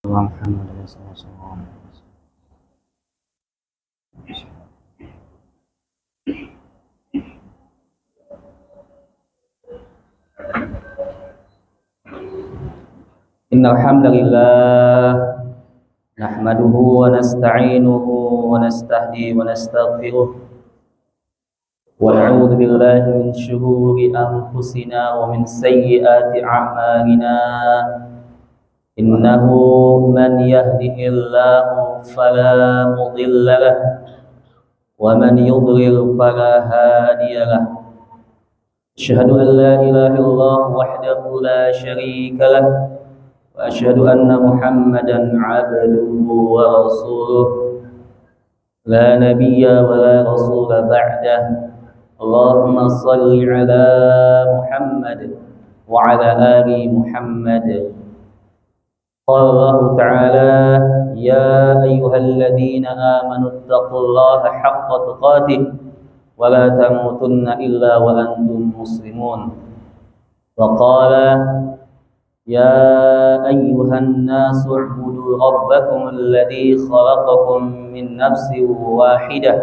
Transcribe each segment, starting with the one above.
Muhammad sallallahu alaihi wasallam. Innal hamdalillah nahmaduhu wa nasta'inuhu wa nastahdi wa nastaghfiruh wa na'udzu billahi min shururi anfusina wa min sayyiati a'malina. Innahu man yahdihillahu fala mudilla lahu wa man yudlil fala hadiya lahu. Asyhadu an la ilaha illallah wahdahu la syarika lahu wa asyhadu anna Muhammadan 'abduhu wa rasuluh la nabiyya wa la rasula ba'dah. Allahumma shalli ala Muhammad wa ala ali Muhammad. قال الله تعالى يا أيها الذين آمنوا اتقوا الله حق تقاته ولا تموتن إلا وأنتم مسلمون. وقال يا أيها الناس اعبدوا ربكم الذي خلقكم من نفس واحدة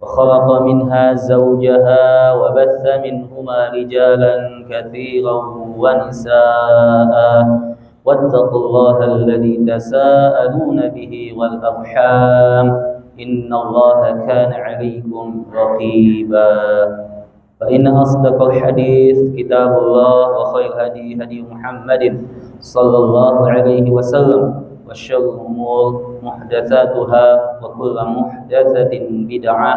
وخلق منها زوجها وبث منهما رجالا كثيرا ونساء واتقوا الله الذي تساءلون به والأرحام إن الله كان عليكم رقيبا. فإن أصدق الحديث كتاب الله وخير هدي هدي محمد صلى الله عليه وسلم وشر الأمور محدثاتها وكل محدثة بدعة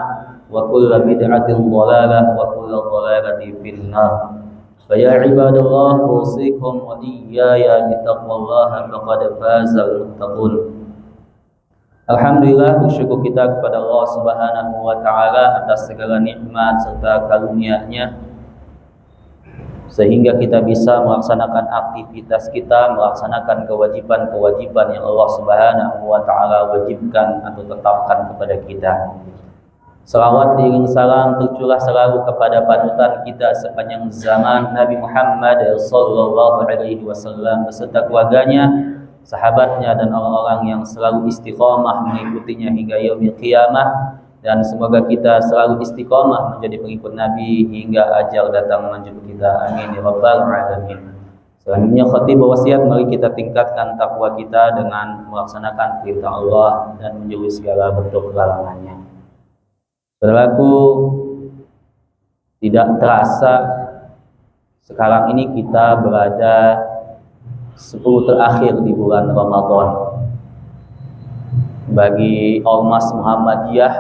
وكل بدعة ضلالة وكل ضلالة في النار. فيا عباد الله أوصيكم وإياي بتقوى الله فقد فاز المتقون. Alhamdulillah, bersyukur kita kepada Allah Subhanahu wa taala atas segala nikmat serta karunia-Nya sehingga kita bisa melaksanakan aktivitas kita, melaksanakan kewajiban-kewajiban yang Allah Subhanahu wa taala wajibkan atau tetapkan kepada kita. Salawat diiring salam tercurah selalu kepada panutan kita sepanjang zaman, Nabi Muhammad sallallahu alaihi wasallam beserta keluarganya, sahabatnya dan orang-orang yang selalu istiqomah mengikutinya hingga yaumil qiyamah, dan semoga kita selalu istiqomah menjadi pengikut Nabi hingga ajal datang menjemput kita. Amin ya rabbal alamin. Selanjutnya khatib wasiat, mari kita tingkatkan takwa kita dengan melaksanakan perintah Allah dan menjauhi segala bentuk larangannya. Saudaraku, tidak terasa sekarang ini kita berada 10 terakhir di bulan Ramadan. Bagi Ormas Muhammadiyah,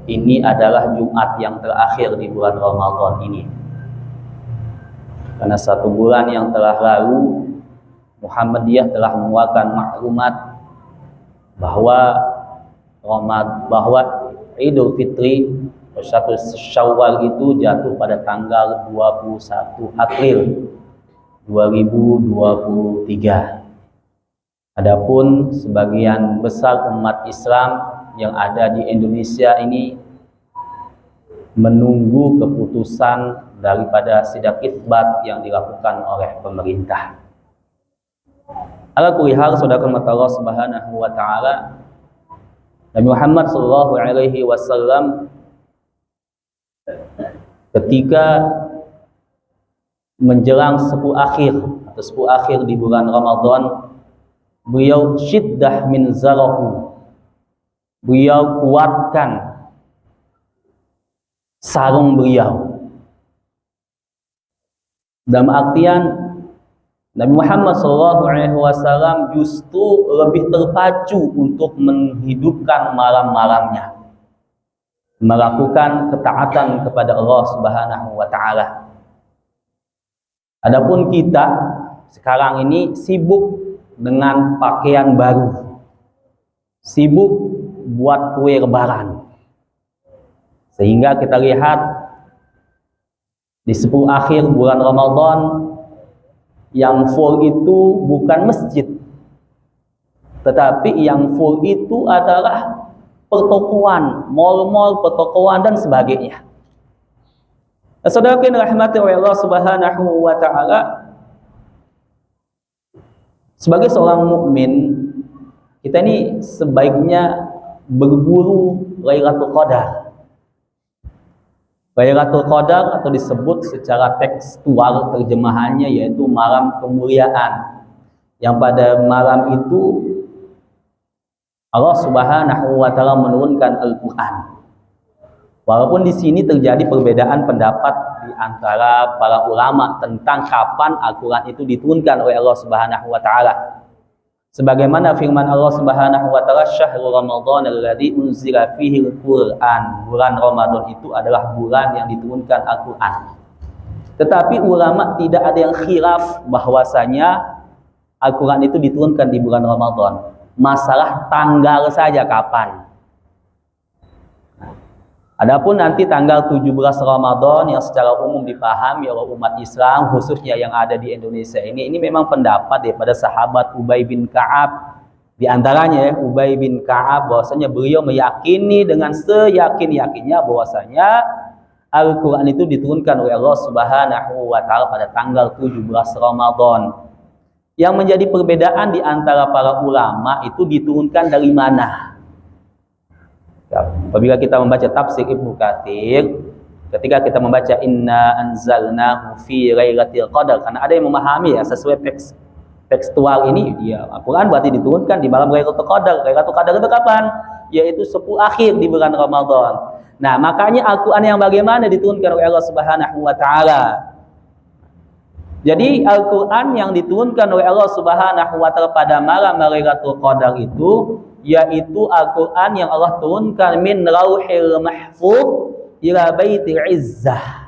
ini adalah Jumat yang terakhir di bulan Ramadan ini. Karena 1 bulan yang telah lalu, Muhammadiyah telah mengeluarkan maklumat bahwa Idul Fitri 1 Syawal itu jatuh pada tanggal 21 April 2023. Adapun sebagian besar umat Islam yang ada di Indonesia ini menunggu keputusan daripada sidang isbat yang dilakukan oleh pemerintah. Ala kulli hal, saudara Allah Subhanahu wa taala, Nabi Muhammad sallallahu alaihi wasallam ketika menjelang 10 akhir di bulan Ramadan, beliau syiddah min zarahu, beliau kuatkan sarung beliau. Dalam artian Nabi Muhammad SAW justru lebih terpacu untuk menghidupkan malam-malamnya, melakukan ketaatan kepada Allah Subhanahu wa taala. Adapun kita sekarang ini sibuk dengan pakaian baru, sibuk buat kue lebaran, sehingga kita lihat di 10 akhir bulan Ramadan yang full itu bukan masjid, tetapi yang full itu adalah pertokoan, mal-mal, pertokoan dan sebagainya. Saudara yang dirahmati oleh Allah Subhanahu wa taala, Sebagai seorang mukmin, kita ini sebaiknya berburu Lailatul Qadar. Lailatul Qadar atau disebut secara tekstual terjemahannya yaitu malam kemuliaan. Yang pada malam itu Allah Subhanahu wa taala menurunkan Al-Qur'an. Walaupun di sini terjadi perbedaan pendapat di antara para ulama tentang kapan Al-Qur'an itu diturunkan oleh Allah Subhanahu wa taala. Sebagaimana firman Allah Subhanahu wa taala, "Syahrul Ramadan alladzi unzila fihi al-Qur'an." Bulan Ramadan itu adalah bulan yang diturunkan Al-Qur'an. Tetapi ulama tidak ada yang khilaf bahwasanya Al-Qur'an itu diturunkan di bulan Ramadan. Masalah tanggal saja kapan. Adapun nanti tanggal 17 Ramadan yang secara umum dipahami oleh umat Islam khususnya yang ada di Indonesia ini memang pendapat daripada sahabat Ubay bin Ka'ab. Di antaranya Ubay bin Ka'ab bahwasanya beliau meyakini dengan seyakin-yakinnya bahwasanya Al-Qur'an itu diturunkan oleh Allah Subhanahu wa taala pada tanggal 17 Ramadan. Yang menjadi perbedaan di antara para ulama itu diturunkan dari mana? Apabila kita membaca tafsir Ibnu Katsir, ketika kita membaca inna anzalnahu fi lailatul qadar, karena ada yang memahami ya sesuai tekstual ini dia Al-Qur'an berarti diturunkan di malam Lailatul Qadar. Lailatul Qadar itu kapan? Yaitu 10 akhir di bulan Ramadan. Nah, makanya Al-Qur'an yang bagaimana diturunkan oleh Allah Subhanahu wa taala. Jadi Al-Qur'an yang diturunkan oleh Allah Subhanahu wa taala pada malam Lailatul Qadar itu yaitu Al-Qur'an yang Allah turunkan min Lauhil Mahfuz ila Baitil Izzah.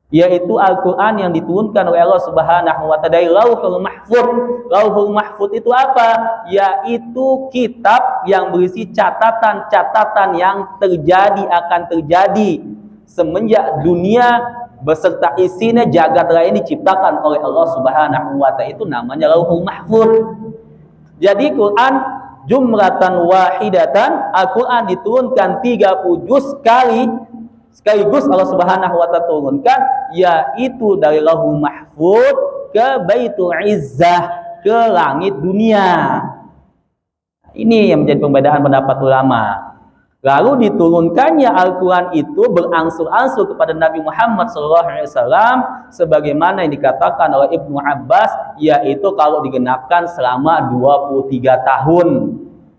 Yaitu Al-Qur'an yang diturunkan oleh Allah Subhanahu wa taala dari Lauhul Mahfuz. Lauhul Mahfuz itu apa? Yaitu kitab yang berisi catatan-catatan yang akan terjadi semenjak dunia beserta isinya jagat raya ini diciptakan oleh Allah Subhanahu wa taala. Itu namanya Lauhul Mahfuz. Jadi Quran jumlatan wahidatan, Al-Quran diturunkan 30 juz sekaligus Allah Subhanahu wa ta'ala turunkan, yaitu dari Lauhul Mahfuz ke Baitul Izzah, ke langit dunia. Ini yang menjadi perbedaan pendapat ulama. Lalu diturunkannya Al-Quran itu berangsur-angsur kepada Nabi Muhammad SAW sebagaimana yang dikatakan oleh Ibnu Abbas, yaitu kalau digenapkan selama 23 tahun.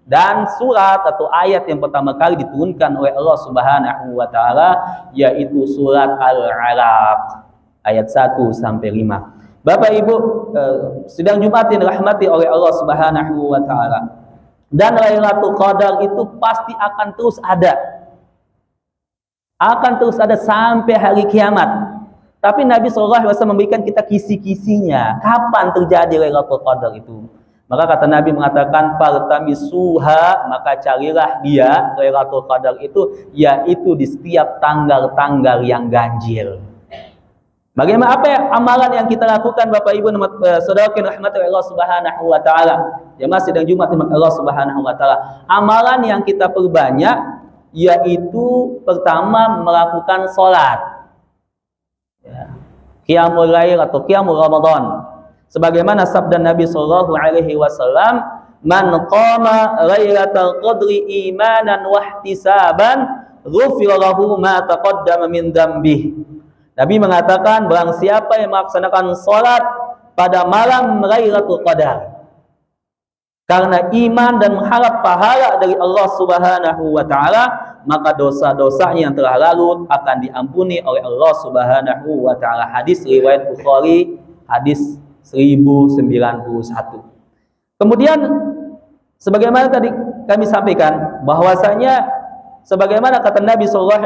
Dan surat atau ayat yang pertama kali diturunkan oleh Allah Subhanahu wa taala yaitu surat Al-Alaq ayat 1 sampai 5. Bapak Ibu sidang Jumat yang dirahmati oleh Allah Subhanahu wa taala. Dan Lailatul Qadar itu pasti akan terus ada. Akan terus ada sampai hari kiamat. Tapi Nabi SAW memberikan kita kisi-kisinya. Kapan terjadi Lailatul Qadar itu? Maka kata Nabi mengatakan fartamisuha, maka carilah dia Lailatul Qadar itu yaitu di setiap tanggal-tanggal yang ganjil. Bagaimana apa ya amalan yang kita lakukan Bapak Ibu saudara yang dirahmati Allah Subhanahu wa taala? Jemaah sidang Jumat Allah Subhanahu wa taala. Amalan yang kita perbanyak yaitu pertama melakukan salat. Ya. Qiyamul lail atau qiyamul Ramadan. Sebagaimana sabda Nabi sallallahu alaihi wasallam, "Man qama lailatal qadri imanan wa ihtisaban, ghufira lahu ma taqaddama min dzambihi." Nabi mengatakan barang siapa yang melaksanakan salat pada malam Lailatul Qadar karena iman dan mengharap pahala dari Allah Subhanahu wa taala, maka dosa-dosanya yang telah lalu akan diampuni oleh Allah Subhanahu wa taala. Hadis riwayat Bukhari, hadis 1091. Kemudian sebagaimana tadi kami sampaikan bahwasanya sebagaimana kata Nabi SAW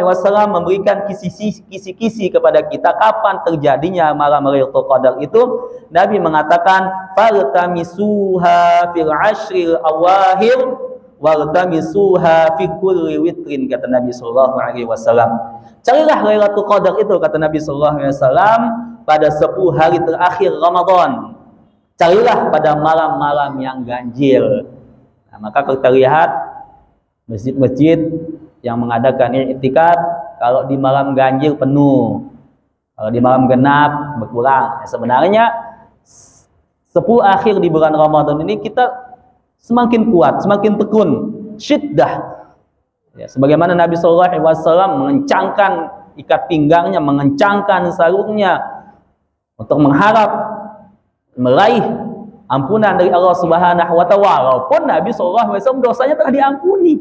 memberikan kisi-kisi kepada kita kapan terjadinya malam Lailatul Qadar itu, Nabi mengatakan faltamisuha fil ashril awahir waltamisuha fi kulli witrin, kata Nabi SAW. Carilah Lailatul Qadar itu, kata Nabi SAW, pada 10 hari terakhir Ramadan. Carilah pada malam-malam yang ganjil. Nah, maka kita lihat masjid-masjid yang mengadakan i'tikaf, kalau di malam ganjil penuh, kalau di malam genap berkurang. Sebenarnya 10 akhir di bulan Ramadan ini kita semakin kuat, semakin tekun, syiddah. Ya, sebagaimana Nabi sallallahu alaihi wasallam mengencangkan ikat pinggangnya, mengencangkan sarungnya untuk mengharap meraih ampunan dari Allah Subhanahu wa taala, walaupun Nabi sallallahu alaihi wasallam dosanya telah diampuni.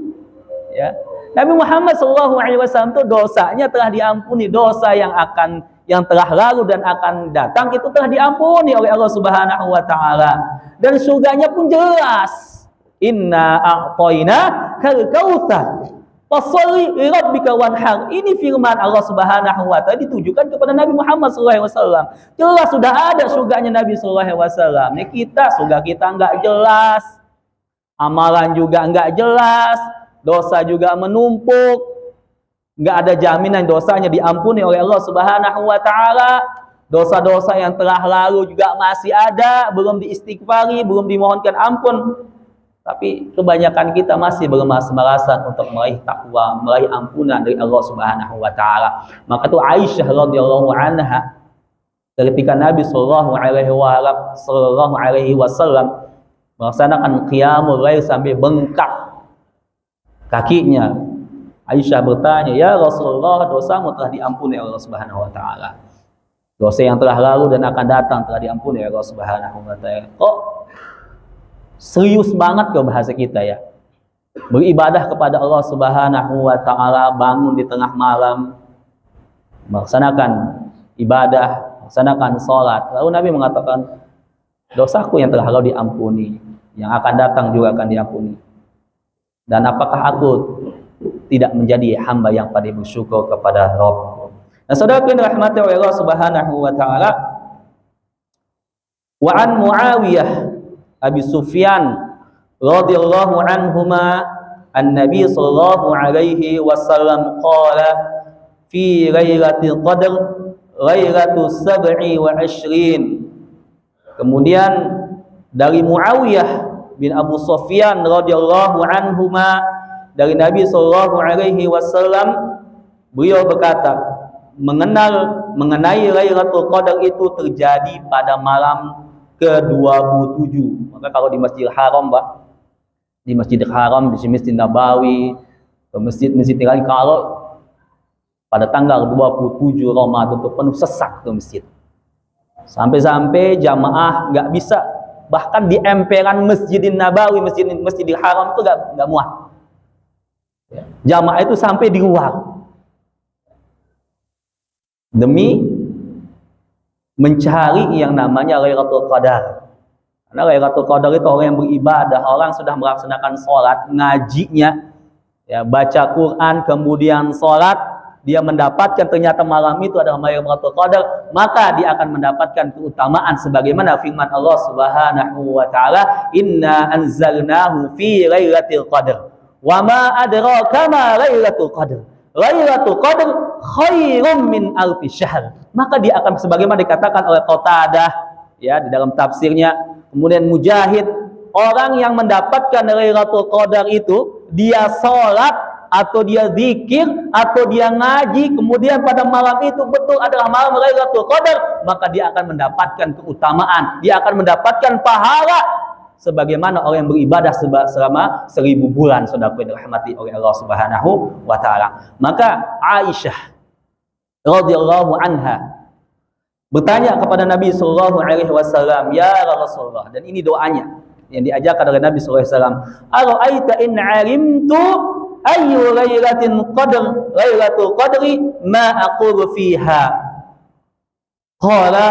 Ya. Nabi Muhammad sallallahu alaihi wasallam itu dosanya telah diampuni, dosa yang telah lalu dan akan datang itu telah diampuni oleh Allah Subhanahu wa taala. Dan surganya pun jelas. Inna a'tayna kal kautsar. Fasholli li rabbika wanhar. Ini firman Allah Subhanahu wa taala ditujukan kepada Nabi Muhammad sallallahu alaihi wasallam. Jelas sudah ada surganya Nabi sallallahu alaihi wasallam. Ini surga kita enggak jelas. Amalan juga enggak jelas, dosa juga menumpuk. Enggak ada jaminan dosanya diampuni oleh Allah Subhanahu wa taala. Dosa-dosa yang telah lalu juga masih ada, belum diistighfari, belum dimohonkan ampun. Tapi kebanyakan kita masih bermalas-malasan untuk meraih takwa, meraih ampunan dari Allah Subhanahu wa taala. Maka itu Aisyah radhiyallahu anha ketika Nabi sallallahu alaihi wasallam melaksanakan qiyamul lail sampai bengkak kakinya, Aisyah bertanya, "Ya Rasulullah, dosamu telah diampuni oleh Allah Subhanahu wa taala. Dosa yang telah lalu dan akan datang telah diampuni oleh Allah Subhanahu wa taala." Kok serius banget ke bahasa kita ya. Beribadah kepada Allah Subhanahu wa taala, bangun di tengah malam, melaksanakan ibadah, melaksanakan sholat. Lalu Nabi mengatakan, dosaku yang telah lalu diampuni, yang akan datang juga akan diampuni. Dan apakah aku tidak menjadi hamba yang paling bersyukur kepada Rabb? Nah, saudara yang dirahmati oleh Allah Subhanahu wa taala, wa an Muawiyah Abi Sufyan radhiyallahu anhuma an-nabi sallallahu alaihi wasallam qala fi lailatul qadr lailatu 27. Kemudian dari Muawiyah bin Abu Sufyan radhiyallahu anhuma dari Nabi sallallahu alaihi wasallam, beliau berkata mengenai Lailatul Qadar itu terjadi pada malam ke-27. Maka kalau di Masjidil Haram, Pak, di Masjidil Haram, di Masjid Nabawi, ke masjid-masjid lain, kalau pada tanggal 27 Ramadan itu penuh sesak ke masjid. Sampai-sampai jamaah nggak bisa, bahkan di emperan Masjidil Nabawi, Masjidil Haram itu nggak muat. Jamaah itu sampai di luar demi mencari yang namanya Lailatul Qadar. Karena Lailatul Qadar itu orang yang beribadah, orang sudah melaksanakan sholat, ngajinya, ya, baca Quran, kemudian sholat, dia mendapatkan ternyata malam itu adalah Lailatul Qadar, maka dia akan mendapatkan keutamaan sebagaimana firman Allah Subhanahu wa taala, "Inna anzalnahu fi lailatul qadar. Wa ma adraka ma lailatul qadar. Lailatul qadar khairum min alfi syahr." Maka dia akan sebagaimana dikatakan oleh Qatadah ya di dalam tafsirnya, kemudian Mujahid, orang yang mendapatkan Lailatul Qadar itu dia sholat atau dia zikir atau dia ngaji, kemudian pada malam itu betul adalah malam Lailatul Qadar, maka dia akan mendapatkan keutamaan, dia akan mendapatkan pahala sebagaimana orang yang beribadah selama 1000 bulan, saudara yang dirahmati oleh Allah Subhanahu wa taala. Maka Aisyah radhiyallahu anha bertanya kepada Nabi sallallahu alaihi wasallam, "Ya Rasulullah," dan ini doanya yang diajarkan oleh Nabi sallallahu alaihi wasallam, "Ara'aita in 'alimtu ayyu lailatul qadri ma aqulu fiha?" Qala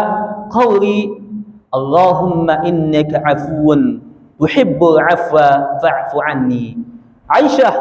qawli Allahumma innaka 'afuwun tuhibbul 'afwa fa'fu 'anni. Aisyah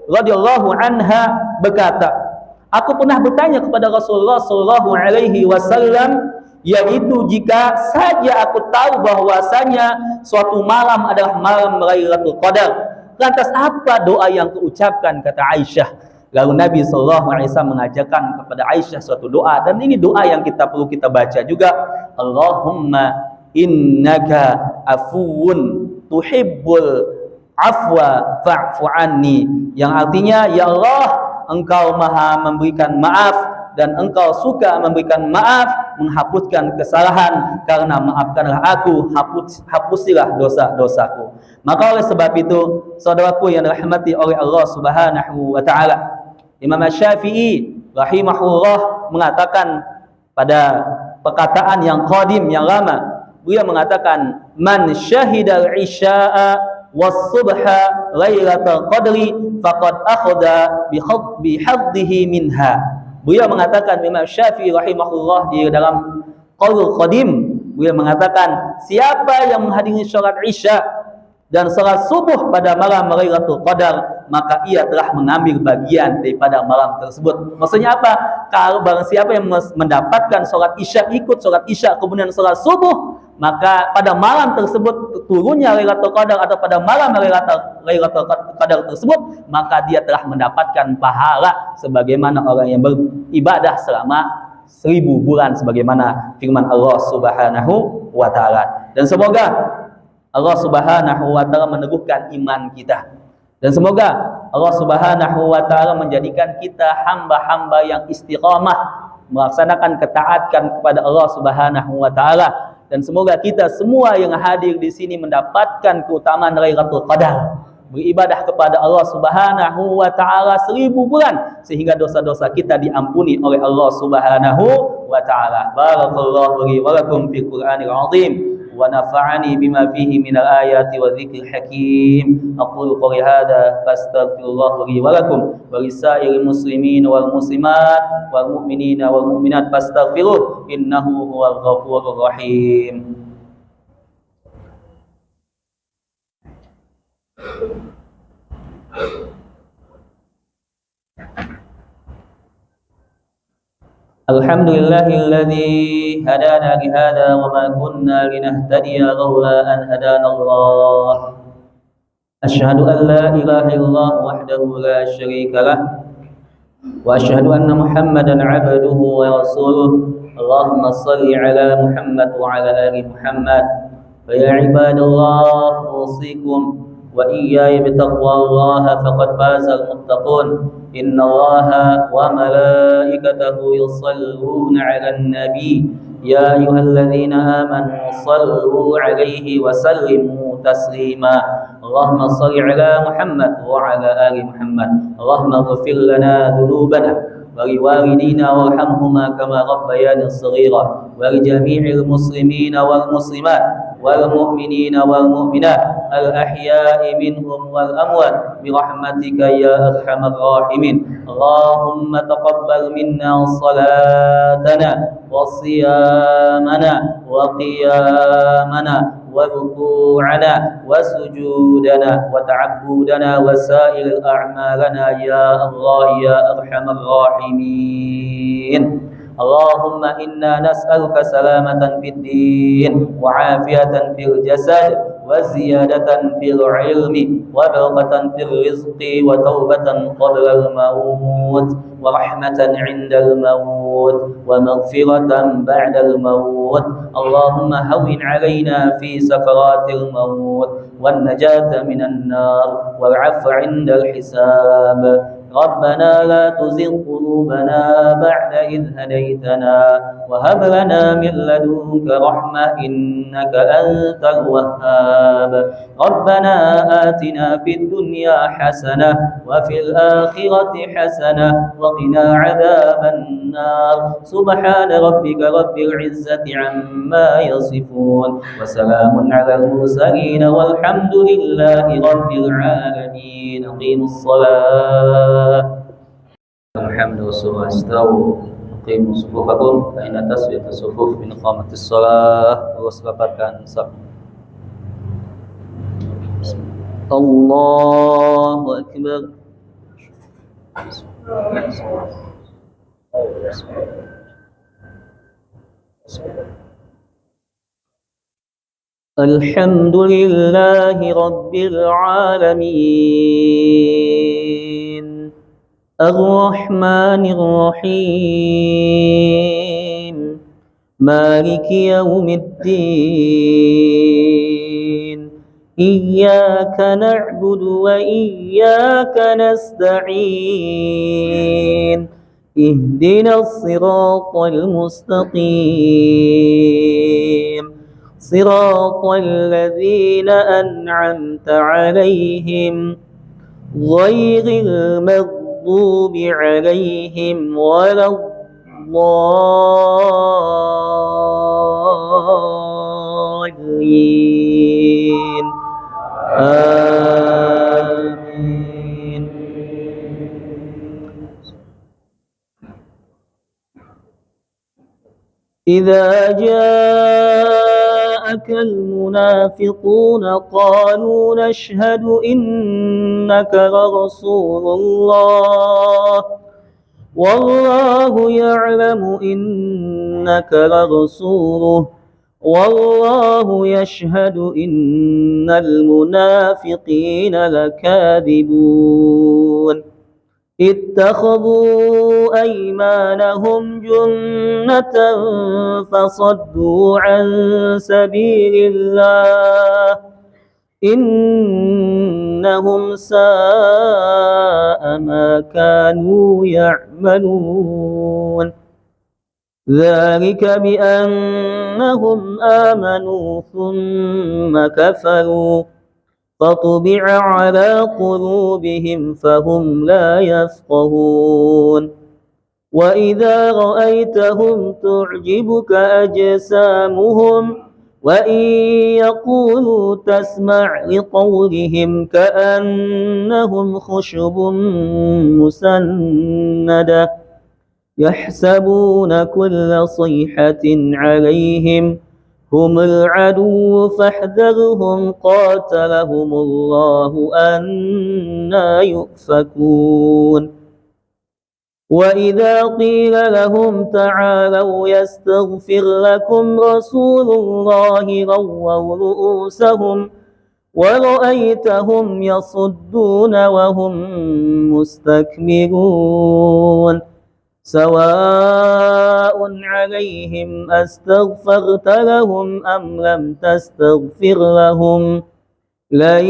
radhiyallahu anha berkata, aku pernah bertanya kepada Rasulullah sallallahu alaihi wasallam, yaitu jika saja aku tahu bahwasanya suatu malam adalah malam Lailatul Qadar, lantas apa doa yang kuucapkan, kata Aisyah. Lalu Nabi sallallahu alaihi wasallam mengajarkan kepada Aisyah suatu doa, dan ini doa yang perlu kita baca juga. Allahumma innaka afuwun tuhibbul afwa fa'fu anni, yang artinya, ya Allah, Engkau maha memberikan maaf dan Engkau suka memberikan maaf, menghapuskan kesalahan, karena maafkanlah aku, hapusilah dosa-dosaku. Maka oleh sebab itu, saudaraku yang dirahmati oleh Allah Subhanahu wa taala, Imam Syafi'i rahimahullah mengatakan pada perkataan yang qadim, yang lama, beliau mengatakan, man syahidal isya'a was-subha lailatul qadri faqad akhadha bihaddihi minha. Beliau mengatakan, Imam Syafi'i rahimahullah di dalam qaulul qadim, beliau mengatakan, siapa yang menghadiri salat Isya dan salat subuh pada malam Lailatul Qadar, maka ia telah mengambil bagian daripada malam tersebut. Maksudnya apa? Kalau barang siapa yang mendapatkan salat Isya, ikut salat Isya kemudian salat subuh, maka pada malam tersebut turunnya Lailatul Qadar atau pada malam Lailatul Qadar tersebut, maka dia telah mendapatkan pahala sebagaimana orang yang beribadah selama 1000 bulan, sebagaimana firman Allah Subhanahu wa taala. Dan semoga Allah Subhanahu wa taala meneguhkan iman kita, dan semoga Allah Subhanahu wa taala menjadikan kita hamba-hamba yang istiqamah melaksanakan ketaatan kepada Allah Subhanahu wa taala, dan semoga kita semua yang hadir di sini mendapatkan keutamaan Lailatul Qadar, beribadah kepada Allah Subhanahu wa taala 1000 bulan, sehingga dosa-dosa kita diampuni oleh Allah Subhanahu wa taala. Barakallahu li wa lakum fil Qur'anil 'azim wa nafa'ani bima fihi minal ayati wa dzikril hakim. Aqulu qouli hadza fastaghfirullah li wa lakum wa lisairil muslimin wal muslimat wal mu'minina wal mu'minat fastaghfiruh innahu huwal ghafurur rahim. Alhamdulillahilladzi hadana li hadza wa ma kunna linahtadiya laula an hadanallah. Asyhadu an la ilaha illallah wahdahu la syarika lah wa asyhadu anna Muhammadan 'abduhu wa rasuluh. Allahumma shalli ala Muhammad wa ala ali Muhammad. Fa ya ibadallah, usikum wa iyaya bitaqwallaha faqad fazal muttaqun. Inna Allaha wa malaikatahu yusalluna 'alan nabi ya ayyuhalladzina amanu sallu 'alaihi wa sallimu taslima. Allahumma shalli 'ala Muhammad wa 'ala ali Muhammad. Allahumma ighfir lana dhunubana ولوالدينا وارحمهما كما ربيانا صغيرا ولجميع المسلمين والمسلمات والمؤمنين والمؤمنات الأحياء منهم والأموات برحمتك يا أرحم الراحمين. اللهم تقبل منا صلاتنا وصيامنا وقيامنا وركوعنا وسجودنا وتعبدنا وسائر أعمالنا يا الله يا أرحم الراحمين. اللهم إنا نسألك سلامة في الدين وعافية في الجسد وزيادة في العلم وبركة في الرزق وتوبة قبل الموت ورحمة عند الموت ومغفرة بعد الموت. اللهم هون علينا في سكرات الموت والنجاة من النار والعفو عند الحساب. ربنا لا تزغ قلوبنا بعد إذ هديتنا وهب لنا من لدنك رحمة إنك أنت الوهاب. ربنا آتنا في الدنيا حسنة وفي الآخرة حسنة وقنا عذاب النار. سبحان ربك رب العزة عما يصفون وسلام على المرسلين والحمد لله رب العالمين. أقيموا الصلاة. الحمد والصلاة استووا أقيموا صفوفكم فإن تسوية الصفوف من إقامة الصلاة. Terus rapatkan saf. Allahu Akbar. Alhamdulillahi Rabbil Alamin Ar-Rahmanir Rahim Maliki Yawmiddin Iyyaka na'budu wa iyyaka nasta'in اهدنا الصراط المستقيم صراط الذين أنعمت عليهم غير المغضوب عليهم ولا الضالين آمين. إذا جاءك المنافقون قالوا نشهد إنك لرسول الله والله يعلم إنك لرسوله والله يشهد إن المنافقين لكاذبون اتخذوا أيمانهم جنة فصدوا عن سبيل الله إنهم ساء ما كانوا يعملون ذلك بأنهم آمنوا ثم كفروا فطبع على قلوبهم فهم لا يفقهون وإذا رأيتهم تعجبك أجسامهم وإن يقولوا تسمع لقولهم كأنهم خشب مسندة يحسبون كل صيحة عليهم هم العدو فاحذرهم قاتلهم الله أنى يؤفكون وإذا قيل لهم تعالوا يستغفر لكم رسول الله رووا رؤوسهم ورأيتهم يصدون وهم مستكبرون سواء عليهم أستغفرت لهم أم لم تستغفر لهم لن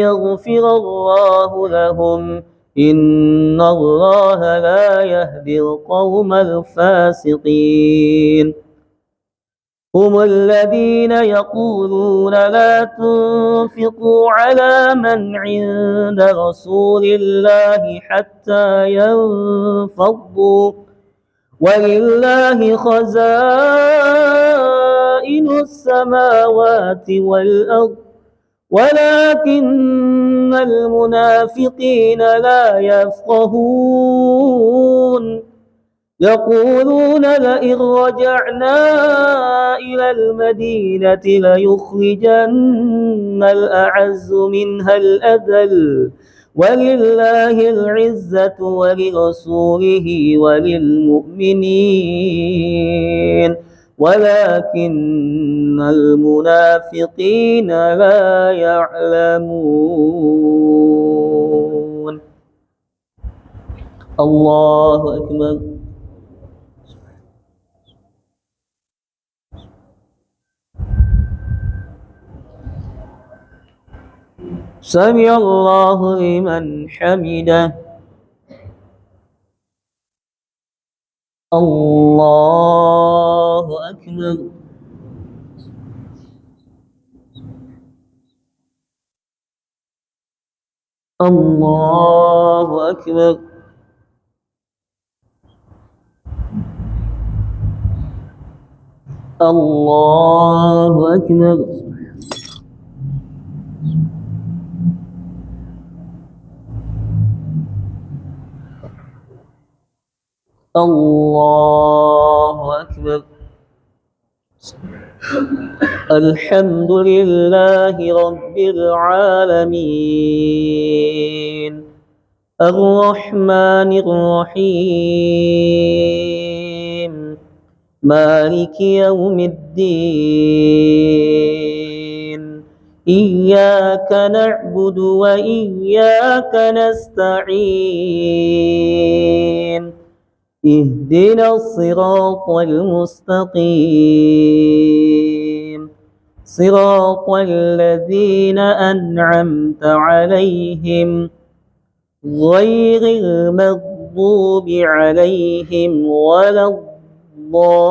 يغفر الله لهم إن الله لا يهدي القوم الفاسقين هم الذين يقولون لا تنفقوا على من عند رسول الله حتى ينفضوا ولله خزائن السماوات والأرض ولكن المنافقين لا يفقهون يقولون لئن رجعنا إلى المدينة ليخرجن الأعز منها الأذل ولله العزة ولرسوله وللمؤمنين ولكن المنافقين لا يعلمون. الله أكبر. سمع الله لمن حمده. الله أكبر. الله أكبر. الله أكبر. الله أكبر. الحمد لله رب العالمين الرحمن الرحيم مالك يوم الدين إياك نعبد وإياك نستعين اهدنا الصراط المستقيم صراط الذين أنعمت عليهم غير المغضوب المغضوب عليهم ولا الضالين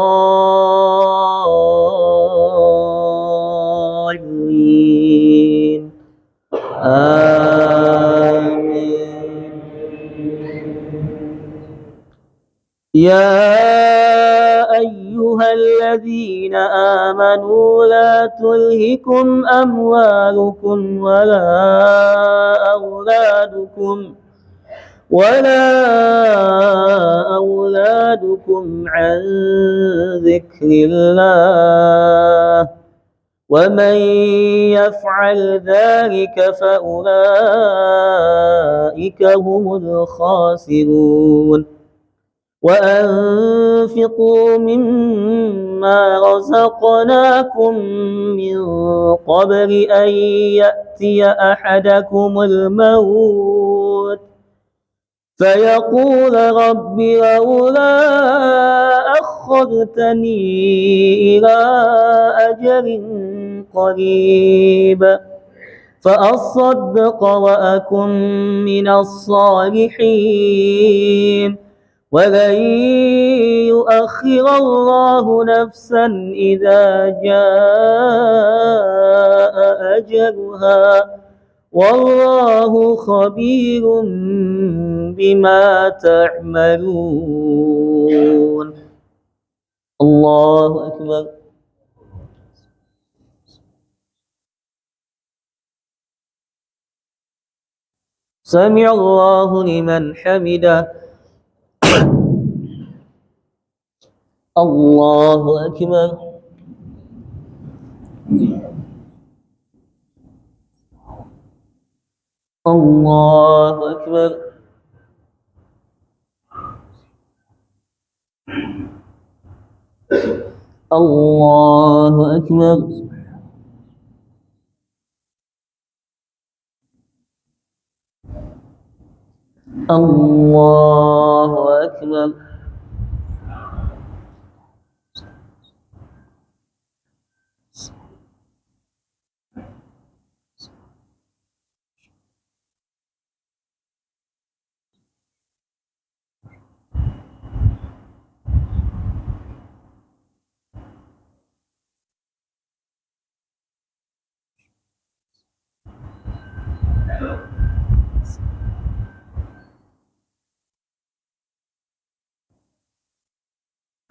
آمين. يا أيها الذين آمنوا لا تلهكم أموالكم ولا أولادكم عن ذكر الله ومن يفعل ذلك فأولئك هم الخاسرون. وأنفقوا مما رزقناكم من قبل أن يأتي أحدكم الموت فيقول رب لولا أخرتني إلى أجل قريب فأصدق وأكن من الصالحين ولن يؤخر الله نفسا إذا جاء أجلها والله خبير بما تعملون. الله أكبر. سمع الله لمن حمده. الله أكبر. الله أكبر. الله أكبر. الله أكبر.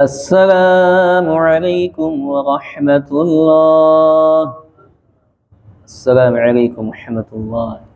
السلام عليكم ورحمة الله. السلام عليكم ورحمة الله.